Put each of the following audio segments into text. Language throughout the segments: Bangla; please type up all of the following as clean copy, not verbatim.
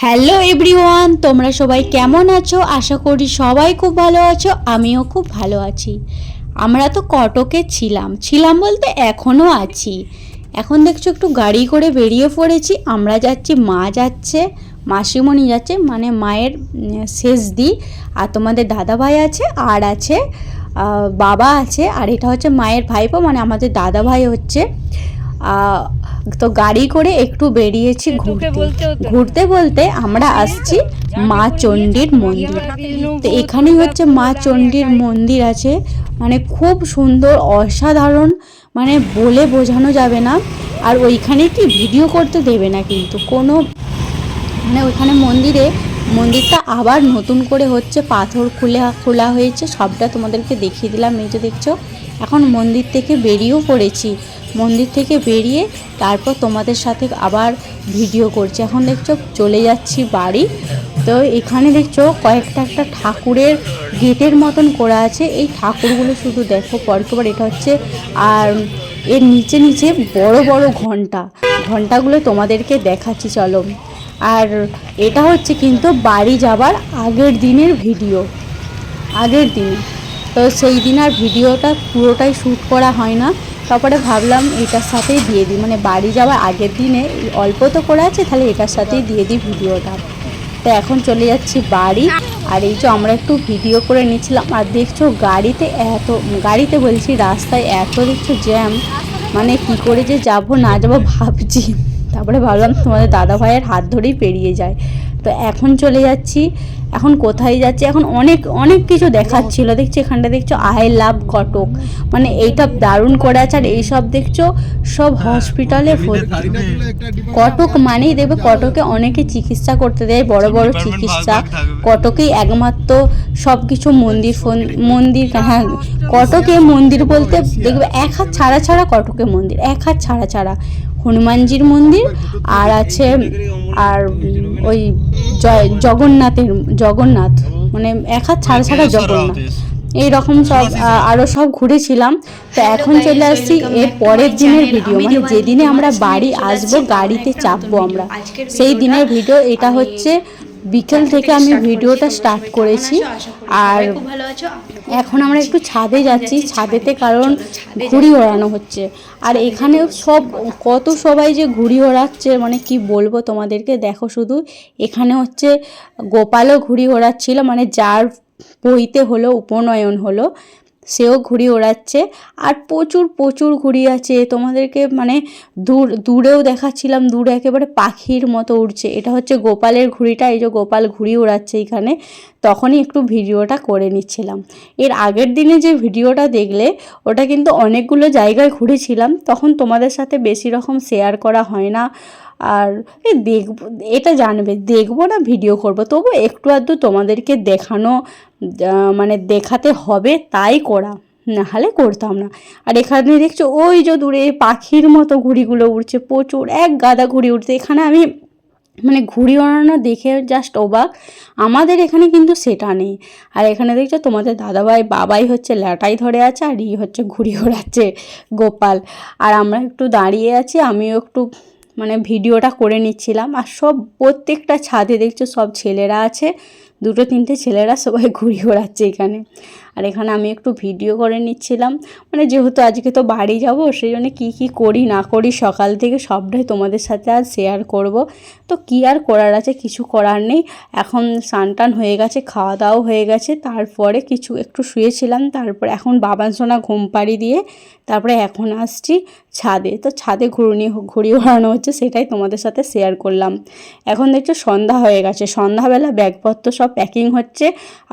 হ্যালো এভরিওয়ান, তোমরা সবাই কেমন আছো? আশা করি সবাই খুব ভালো আছো। আমিও খুব ভালো আছি। আমরা তো কটকে ছিলাম বলতে এখনও আছি। এখন দেখছো একটু গাড়ি করে বেরিয়ে পড়েছি। আমরা যাচ্ছি, মা যাচ্ছে, মাসিমণি যাচ্ছে, মানে মায়ের শেষ দি, আর তোমাদের দাদা ভাই আছে, আর আছে বাবা আছে, আর এটা হচ্ছে মায়ের ভাইপো, মানে আমাদের দাদা ভাই হচ্ছে। তো গাড়ি করে একটু বেরিয়েছি ঘুরতে বলতে আমরা আসছি মা চণ্ডীর মন্দির। তো এখানেই হচ্ছে মা চণ্ডীর মন্দির আছে, মানে খুব সুন্দর, অসাধারণ, মানে বলে বোঝানো যাবে না। আর ওইখানে কি ভিডিও করতে দেবে না কিন্তু কোনো, মানে ওইখানে মন্দিরটা আবার নতুন করে হচ্ছে, পাথর খোলা হয়েছে, সবটা তোমাদেরকে দেখিয়ে দিলাম। এই যে দেখছো, এখন মন্দির থেকে বেরিয়েও পড়েছি। মন্দির থেকে বেরিয়ে তারপর তোমাদের সাথে আবার ভিডিও করছি। এখন দেখছো চলে যাচ্ছি বাড়ি। তো এখানে দেখছো একটা ঠাকুরের গেটের মতন করা আছে। এই ঠাকুরগুলো শুধু দেখো পরপর, এটা হচ্ছে। আর এর নিচে বড় বড় ঘন্টাগুলো তোমাদেরকে দেখাচ্ছি, চলো। আর এটা হচ্ছে কিন্তু বাড়ি যাবার আগের দিনের ভিডিও, তো সেই দিন আর ভিডিওটা পুরোটাই শ্যুট করা হয় না। তারপরে ভাবলাম এটার সাথেই দিয়ে দিই, মানে বাড়ি যাওয়ার আগের দিনে অল্প তো করা আছে, তাহলে এটার সাথেই দিয়ে দিই ভিডিওটা। তো এখন চলে যাচ্ছি বাড়ি। আর এই যে আমরা একটু ভিডিও করে নিচ্ছিলাম। আর দেখছো গাড়িতে বলছি, রাস্তায় এত দেখছো জ্যাম, মানে কি করে যে যাবো না যাবো ভাবছি। তারপরে ভাবলাম তোমাদের দাদা ভাইয়ের হাত ধরেই পেরিয়ে যায়। তো এখন চলে যাচ্ছি। এখন কোথায় যাচ্ছি, এখন অনেক কিছু দেখাচ্ছিল। দেখছি এখানটা দেখছো আই লাভ কটক, মানে এইটা দারুণ করে আছে। আর এইসব দেখছো সব হসপিটালে কটক মানেই দেখবে, কটকে অনেকে চিকিৎসা করতে দেয়, বড় বড় চিকিৎসা কটকেই একমাত্র। সব কিছু মন্দির হ্যাঁ, কটকে মন্দির বলতে দেখবে এক হাত ছাড়া কটকে মন্দির, এক হাত ছাড়া হনুমানজির মন্দির, আর আছে আর ওই জগন্নাথ, মানে এক হাত ছাড়া জগন্নাথ, এইরকম সব আরও সব ঘুরেছিলাম। তো এখন চলে আসছি এর পরের দিনের ভিডিও, মানে যেদিনে আমরা বাড়ি আসবো, গাড়িতে চাপবো আমরা, সেই দিনের ভিডিও। এটা হচ্ছে বিকেল থেকে আমি ভিডিওটা স্টার্ট করেছি। আর এখন আমরা একটু ছাদে যাচ্ছি, ছাদেতে, কারণ ঘুড়ি ওড়ানো হচ্ছে। আর এখানে সবাই যে ঘুড়ি ওড়াচ্ছে, মানে কি বলবো তোমাদেরকে, দেখো শুধু। এখানে হচ্ছে গোপালও ঘুড়ি ওড়াচ্ছিল, মানে যার বইতে হলো উপনয়ন হলো, সেও ঘুড়ি ওড়াচ্ছে। আর প্রচুর ঘুড়ি আছে তোমাদেরকে, মানে দূরেও দেখাচ্ছিলাম, দূরে একেবারে পাখির মতো উড়ছে। এটা হচ্ছে গোপালের ঘুড়িটা, এই যে গোপাল ঘুড়ি ওড়াচ্ছে এখানে। তখনই একটু ভিডিওটা করে নিচ্ছিলাম। এর আগের দিনে যে ভিডিওটা দেখলে, ওটা কিন্তু অনেকগুলো জায়গায় ঘুরেছিলাম, তখন তোমাদের সাথে বেশি রকম শেয়ার করা হয় না। আর দেখবো, এটা জানবে, দেখবো না ভিডিও করব, তবু একটু আধটু তোমাদেরকে দেখানো, মানে দেখাতে হবে, তাই করা, নাহলে করতাম না। আর এখানে দেখছো ওই যে দূরে পাখির মতো ঘুড়িগুলো উড়ছে, প্রচুর এক গাদা ঘুড়ি উঠছে। এখানে আমি মানে ঘুড়ি ওড়ানো দেখে জাস্ট অবাক। আমাদের এখানে কিন্তু সেটা নেই। আর এখানে দেখছো তোমাদের বাবাই হচ্ছে ল্যাটাই ধরে আছে, আর হচ্ছে ঘুড়ি ওড়াচ্ছে গোপাল। আর আমরা একটু দাঁড়িয়ে আছি, আমিও একটু মানে ভিডিওটা করে নিচ্ছিলাম। আর প্রত্যেকটা ছাদে দেখছো সব ছেলেরা আছে, 2-3টে ছেলেরা সবাই ঘুড়ি ওড়াচ্ছে এখানে। আর এখানে আমি একটু ভিডিও করে নিচ্ছিলাম, মানে যেহেতু আজকে তো বাড়ি যাব, সেই জন্য কী করি না করি সকাল থেকে সবটাই তোমাদের সাথে আজ শেয়ার করব। তো কী আর করার আছে, কিছু করার নেই। এখন স্নান হয়ে গেছে, খাওয়া দাওয়া হয়ে গেছে, তারপরে একটু শুয়েছিলাম। তারপরে এখন বাবান সোনা ঘুম পাড়ি দিয়ে তারপরে এখন আসছি ছাদে। তো ছাদে ঘুড়ি ওড়ানো হচ্ছে, সেটাই তোমাদের সাথে শেয়ার করলাম। এখন দেখছো সন্ধ্যা হয়ে গেছে, সন্ধ্যাবেলা ব্যাগপত্র সব প্যাকিং হচ্ছে।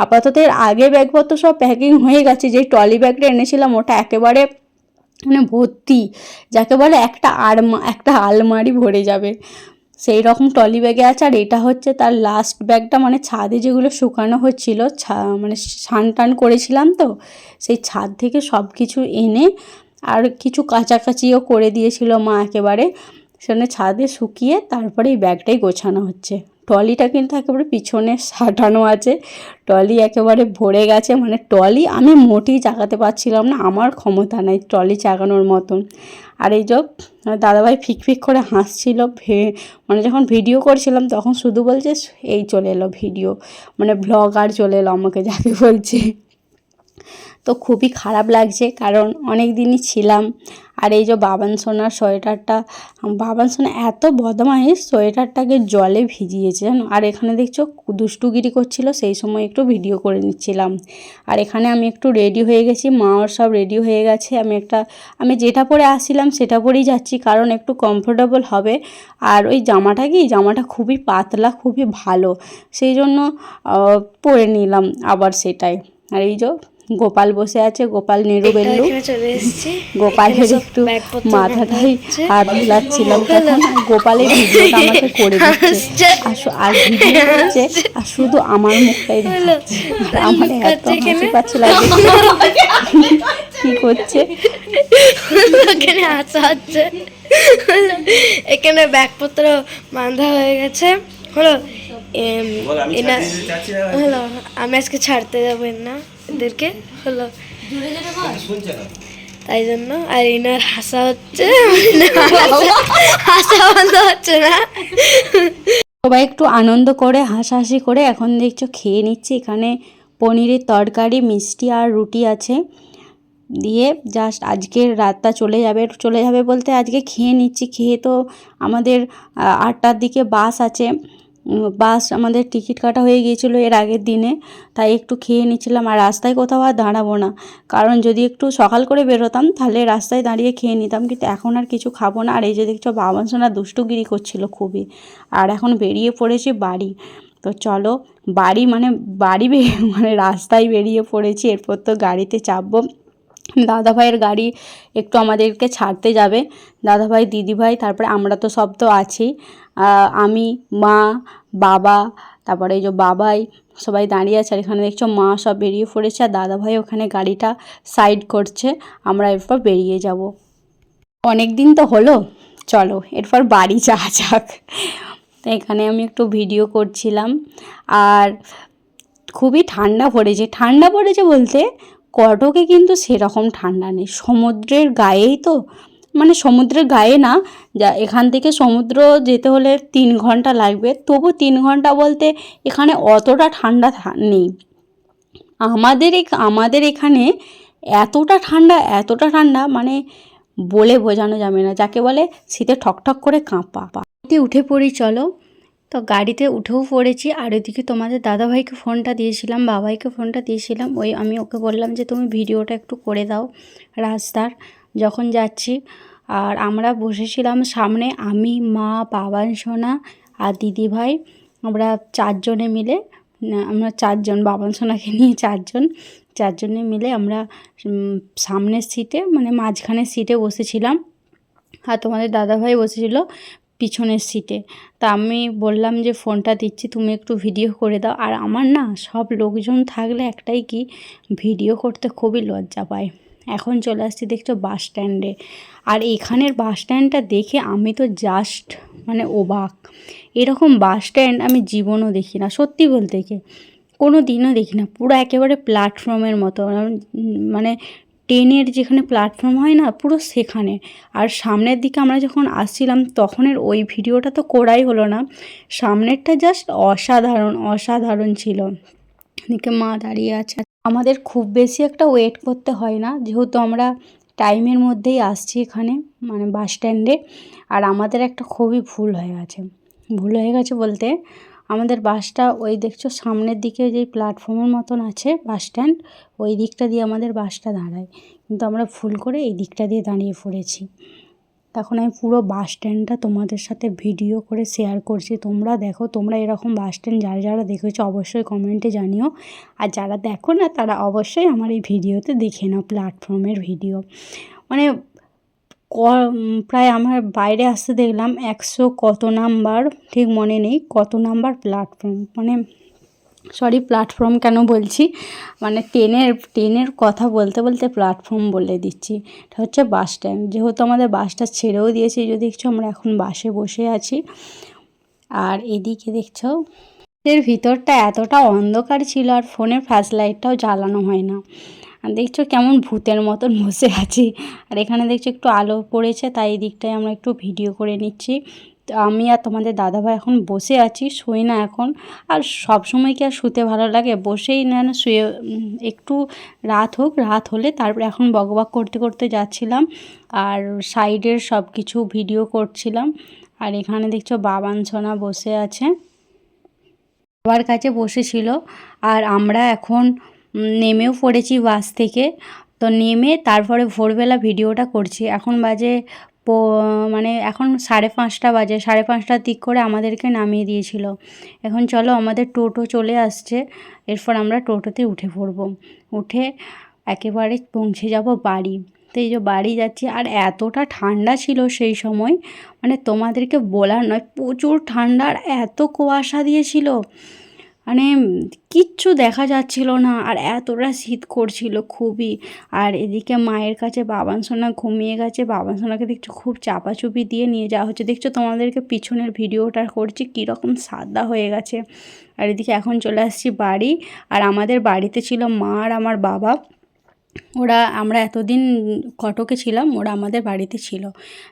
আপাতত এর আগে ব্যাগপত্র সব প্যাকিং হয়ে গেছে। যে ট্রলি ব্যাগটা এনেছিলাম ওটা একেবারে মানে ভর্তি, যাকে বলে একটা আলমারি ভরে যাবে, সেই রকম ট্রলি ব্যাগে আছে। আর এটা হচ্ছে তার লাস্ট ব্যাগটা, মানে ছাদে যেগুলো শুকানো হচ্ছিল, মানে স্নান করেছিলাম তো, সেই ছাদ থেকে সব কিছু এনে, আর কিছু কাচাকাচিও করে দিয়েছিল মা একেবারে, সেখানে ছাদে শুকিয়ে তারপরে এই ব্যাগটাই গোছানো হচ্ছে। ট্রলিটা কিন্তু একেবারে পিছনে সাঁটানো আছে, ট্রলি একেবারে ভরে গেছে, মানে ট্রলি আমি মোটেই চাগাতে পারছিলাম না, আমার ক্ষমতা নাই ট্রলি চাগানোর মতন। আর এই যে দাদাভাই ফিক করে হাসছিল, মানে যখন ভিডিও করছিলাম তখন শুধু বলছে এই চলে এলো ভিডিও, মানে ব্লগার চলে এলো আমাকে যাকে বলছে। তো খুবই খারাপ লাগছে, কারণ অনেক দিনই ছিলাম। আর এই যে বাবান সোনার সোয়েটারটা, বাবান সোনা এত বদমাইশ, সোয়েটারটাকে জলে ভিজিয়েছে জানো। আর এখানে দেখছো দুষ্টুগিরি করছিল, সেই সময় একটু ভিডিও করে নিচ্ছিলাম। আর এখানে আমি একটু রেডি হয়ে গেছি, মা ওর সব রেডি হয়ে গেছে। আমি যেটা পরে আসছিলাম সেটা পরেই যাচ্ছি, কারণ একটু কমফোর্টেবল হবে। আর ওই জামাটা খুবই পাতলা, খুবই ভালো, সেই জন্য পরে নিলাম আবার সেটাই। আর এই যে গোপাল বসে আছে, গোপাল নেড়ু বেল্লু, গোপালের একটু মাথাটাই হাত বুলাচ্ছিলাম তখন, গোপালের ভিডিওটা আমাকে করে দিচ্ছে আর ভিডিও করছে, আর শুধু আমার মুখটাই দেখাচ্ছে। আমার এত হাসি পাচ্ছিল কি করছে, এখানে হাসা হচ্ছে, এখানে ব্যাগপত্র বাঁধা হয়ে গেছে। হলো হলো আমি আজকে ছাড়তে যাবো না এদেরকে, হলো তাই জন্য। আর এনার হাসা হচ্ছে, হাসা বন্ধ হচ্ছে না। সবাই একটু আনন্দ করে হাসাহাসি করে এখন দেখছো খেয়ে নিচ্ছি। এখানে পনিরের তরকারি, মিষ্টি আর রুটি আছে, দিয়ে জাস্ট আজকের রাতটা চলে যাবে বলতে আজকে খেয়ে নিচ্ছি। খেয়ে তো আমাদের 8টার দিকে বাস আছে, বাস আমাদের টিকিট কাটা হয়ে গিয়েছিলো এর আগের দিনে, তাই একটু খেয়ে নিচ্ছিলাম। আর রাস্তায় কোথাও আর দাঁড়াবো না, কারণ যদি একটু সকাল করে বেরোতাম তাহলে রাস্তায় দাঁড়িয়ে খেয়ে নিতাম, কিন্তু এখন আর কিছু খাবো না। আর এই যে দেখছো বাবান সোনা দুষ্টুগিরি করছিল খুবই। আর এখন বেরিয়ে পড়েছি বাড়ি, তো চলো মানে রাস্তায় বেরিয়ে পড়েছি, এরপর তো গাড়িতে চাপবো। দাদাভাইয়ের গাড়ি একটু আমাদেরকে ছাড়তে যাবে, দাদাভাই দিদিভাই, তারপরে আমরা তো সব তো আছি, আমি মা বাবা, তারপরে এই যে বাবাই, সবাই দাঁড়িয়ে আছে। আর এখানে দেখছো মা সব বেরিয়ে পড়েছে, আর দাদাভাই ওখানে গাড়িটা সাইড করছে, আমরা এরপর বেরিয়ে যাব। অনেক দিন তো হলো, চলো এরপর বাড়ি যাওয়া যাক। তো এখানে আমি একটু ভিডিও করছিলাম। আর খুবই ঠান্ডা পড়েছে বলতে কটকে কিন্তু সেরকম ঠান্ডা নেই, সমুদ্রের গায়েই তো, মানে সমুদ্রের গায়ে না, যা এখান থেকে সমুদ্র যেতে হলে 3 ঘন্টা লাগবে, তবু 3 ঘন্টা বলতে এখানে অতটা ঠান্ডা নেই। আমাদের এখানে এতটা ঠান্ডা মানে বলে বোঝানো যাবে না, যাকে বলে শীতে ঠকঠক করে কাঁপা। উঠে পড়ি চলো। তো গাড়িতে উঠেও পড়েছি। আর ওইদিকে তোমাদের দাদাভাইকে ফোনটা দিয়েছিলাম, বাবাইকে ফোনটা দিয়েছিলাম, আমি ওকে বললাম যে তুমি ভিডিওটা একটু করে দাও রাস্তার যখন যাচ্ছি। আর আমরা বসেছিলাম সামনে, আমি মা বাবান সোনা আর দিদিভাই, আমরা 4 জনে মিলে, আমরা 4 জন, বাবান সোনাকে নিয়ে 4 জনে মিলে আমরা সামনের সিটে, মানে মাঝখানের সিটে বসেছিলাম। আর তোমাদের দাদাভাই বসেছিল পিছনের সিটে। তা আমি বললাম যে ফোনটা দিচ্ছি, তুমি একটু ভিডিও করে দাও। আর আমার না সব লোকজন থাকলে একটাই কি, ভিডিও করতে খুবই লজ্জা পায়। এখন চলে আসছি দেখছো বাস স্ট্যান্ডে। আর এখানের বাস স্ট্যান্ডটা দেখে আমি তো জাস্ট মানে অবাক, এরকম বাস স্ট্যান্ড আমি জীবনও দেখি না, সত্যি বলতে কি কোনো দিনও দেখি না। পুরো একেবারে প্ল্যাটফর্মের মতো, মানে ট্রেনের যেখানে প্ল্যাটফর্ম হয় না, পুরো সেখানে। আর সামনের দিকে আমরা যখন আসছিলাম তখনের ওই ভিডিওটা তো করাই হলো না, সামনেরটা জাস্ট অসাধারণ ছিল। এদিকে মা দাঁড়িয়ে আছে। আমাদের খুব বেশি একটা ওয়েট করতে হয় না, যেহেতু আমরা টাইমের মধ্যেই আসছি এখানে, মানে বাস স্ট্যান্ডে। আর আমাদের একটা খুবই ভুল হয়ে গেছে বলতে, আমাদের বাসটা ওই দেখছো সামনের দিকে যে প্ল্যাটফর্মের মতন আছে বাস স্ট্যান্ড, ওই দিকটা দিয়ে আমাদের বাসটা দাঁড়ায়, কিন্তু আমরা ভুল করে এই দিকটা দিয়ে দাঁড়িয়ে পড়েছি। তখন আমি পুরো বাস স্ট্যান্ডটা তোমাদের সাথে ভিডিও করে শেয়ার করছি, তোমরা দেখো। তোমরা এরকম বাস স্ট্যান্ড যারা দেখেছো অবশ্যই কমেন্টে জানিও, আর যারা দেখো না তারা অবশ্যই আমার এই ভিডিওতে দেখে নাও প্ল্যাটফর্মের ভিডিও। মানে প্রায় আমার বাইরে আসতে দেখলাম 100 কত নাম্বার, ঠিক মনে নেই কত নাম্বার প্ল্যাটফর্ম, মানে সরি প্ল্যাটফর্ম কেন বলছি, মানে ট্রেনের কথা বলতে প্ল্যাটফর্ম বলে দিচ্ছি। এটা হচ্ছে বাস স্ট্যান্ড। যেহেতু আমাদের বাসটা ছেড়েও দিয়েছি, যদি দেখছো আমরা এখন বাসে বসে আছি। আর এদিকে দেখছো এর ভিতরটা এতটা অন্ধকার ছিল আর ফোনের ফ্ল্যাশ লাইটটাও জ্বালানো হয় না। আর দেখছো কেমন ভূতের মতন বসে আছি। আর এখানে দেখছো একটু আলো পড়েছে, তাই এই দিকটায় আমরা একটু ভিডিও করে নিচ্ছি। তো আমি আর তোমাদের দাদাভাই এখন বসে আছি, শুই না এখন। আর সব সময় কি আর শুতে ভালো লাগে, বসেই না শুয়ে একটু রাত হোক, রাত হলে তারপরে এখন বকবক করতে করতে যাচ্ছিলাম আর সাইডের সব কিছু ভিডিও করছিলাম। আর এখানে দেখছো বাবান সোনা বসে আছে, বাবার কাছে বসেছিল। আর আমরা এখন নেমেও পড়েছি বাস থেকে। তো নেমে তারপরে ভোরবেলা ভিডিওটা করছি। এখন বাজে মানে এখন 5:30 বাজে, 5:30টার দিক করে আমাদেরকে নামিয়ে দিয়েছিল। এখন চলো আমাদের টোটো চলে আসছে, এরপর আমরা টোটোতে উঠে পড়বো। উঠে একেবারে পৌঁছে যাব বাড়ি। তো এই যে বাড়ি যাচ্ছি, আর এতটা ঠান্ডা ছিল সেই সময়, মানে তোমাদেরকে বলার নয়, প্রচুর ঠান্ডা আর এত কুয়াশা দিয়েছিল, মানে কিচ্ছু দেখা যাচ্ছিল না আর এতটা শীত করছিল খুবই। আর এদিকে মায়ের কাছে বাবান সোনা ঘুমিয়ে গেছে, বাবান সোনাকে দেখছো খুব চাপাচুপি দিয়ে নিয়ে যাওয়া হচ্ছে। দেখছো তোমাদেরকে পিছনের ভিডিওটা করছি কীরকম সাদা হয়ে গেছে। আর এদিকে এখন চলে আসছি বাড়ি। আর আমাদের বাড়িতে ছিল মা আর আমার বাবা, আমরা এতদিন কটকে ছিলাম, ওরা আমাদের বাড়িতে ছিল।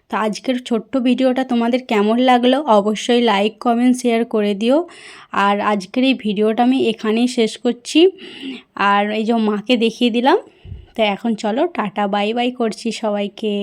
তো আজকের ছোট্ট ভিডিওটা তোমাদের কেমন লাগলো অবশ্যই লাইক কমেন্ট শেয়ার করে দিও। আর আজকের এই ভিডিওটা আমি এখানেই শেষ করছি। আর এই যে মাকে দেখিয়ে দিলাম। তো এখন চলো টাটা বাই বাই করছি সবাইকে।